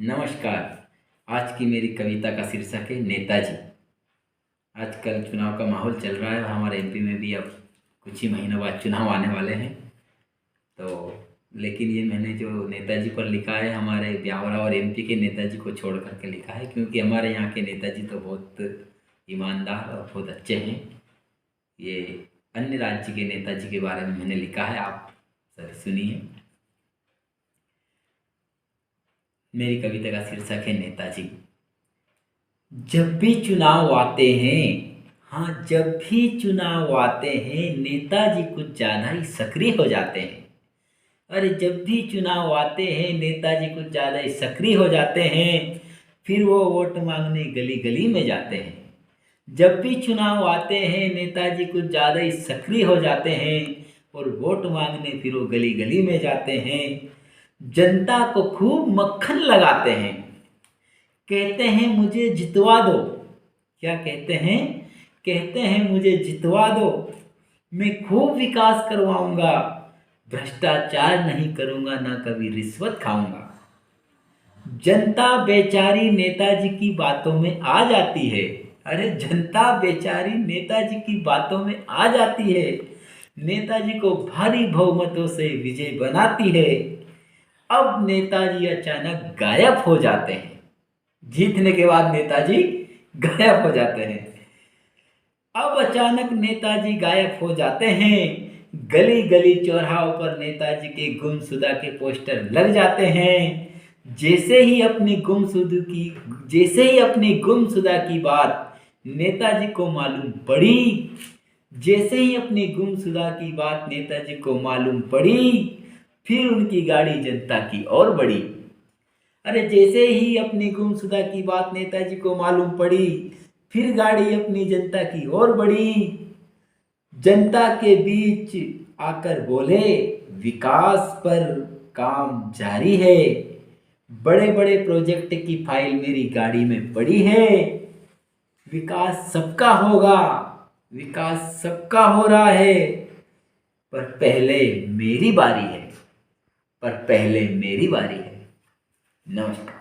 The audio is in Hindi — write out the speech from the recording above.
नमस्कार। आज की मेरी कविता का शीर्षक है नेताजी। आजकल चुनाव का माहौल चल रहा है और हमारे एमपी में भी अब कुछ ही महीनों बाद चुनाव आने वाले हैं। तो लेकिन ये मैंने जो नेताजी पर लिखा है, हमारे ब्यावरा और एमपी के नेताजी को छोड़ करके लिखा है, क्योंकि हमारे यहाँ के नेताजी तो बहुत ईमानदार और बहुत अच्छे हैं। ये अन्य राज्य के नेताजी के बारे में मैंने लिखा है, आप सर सुनिए। मेरी कविता का शीर्षक है नेताजी। जब भी चुनाव आते हैं, हाँ जब भी चुनाव आते हैं, नेताजी कुछ ज़्यादा ही सक्रिय हो जाते हैं। अरे जब भी चुनाव आते हैं, नेताजी कुछ ज़्यादा ही सक्रिय हो जाते हैं। फिर वो वोट मांगने गली गली में जाते हैं। जब भी चुनाव आते हैं, नेताजी कुछ ज़्यादा ही सक्रिय हो जाते हैं और वोट मांगने फिर वो गली गली में जाते हैं। जनता को खूब मक्खन लगाते हैं। कहते हैं मुझे जितवा दो। क्या कहते हैं? कहते हैं मुझे जितवा दो, मैं खूब विकास करवाऊंगा, भ्रष्टाचार नहीं करूंगा, ना कभी रिश्वत खाऊंगा। जनता बेचारी नेताजी की बातों में आ जाती है। अरे जनता बेचारी नेताजी की बातों में आ जाती है, नेताजी को भारी बहुमतों से विजय बनाती है। अब नेताजी अचानक गायब हो जाते हैं। जीतने के बाद नेताजी गायब हो जाते हैं। अब अचानक नेताजी गायब हो जाते हैं। गली गली चौराहों पर नेताजी के गुमशुदा के पोस्टर लग जाते हैं। जैसे ही अपनी गुमशुदा की बात नेताजी को मालूम पड़ी, जैसे ही अपनी गुमशुदा की बात नेताजी को मालूम पड़ी, फिर उनकी गाड़ी जनता की ओर बढ़ी। अरे जैसे ही अपनी गुमशुदा की बात नेताजी को मालूम पड़ी, फिर गाड़ी अपनी जनता की ओर बढ़ी। जनता के बीच आकर बोले, विकास पर काम जारी है, बड़े बड़े प्रोजेक्ट की फाइल मेरी गाड़ी में पड़ी है। विकास सबका होगा, विकास सबका हो रहा है, पर पहले मेरी बारी है, पर पहले मेरी बारी है। नमस्कार।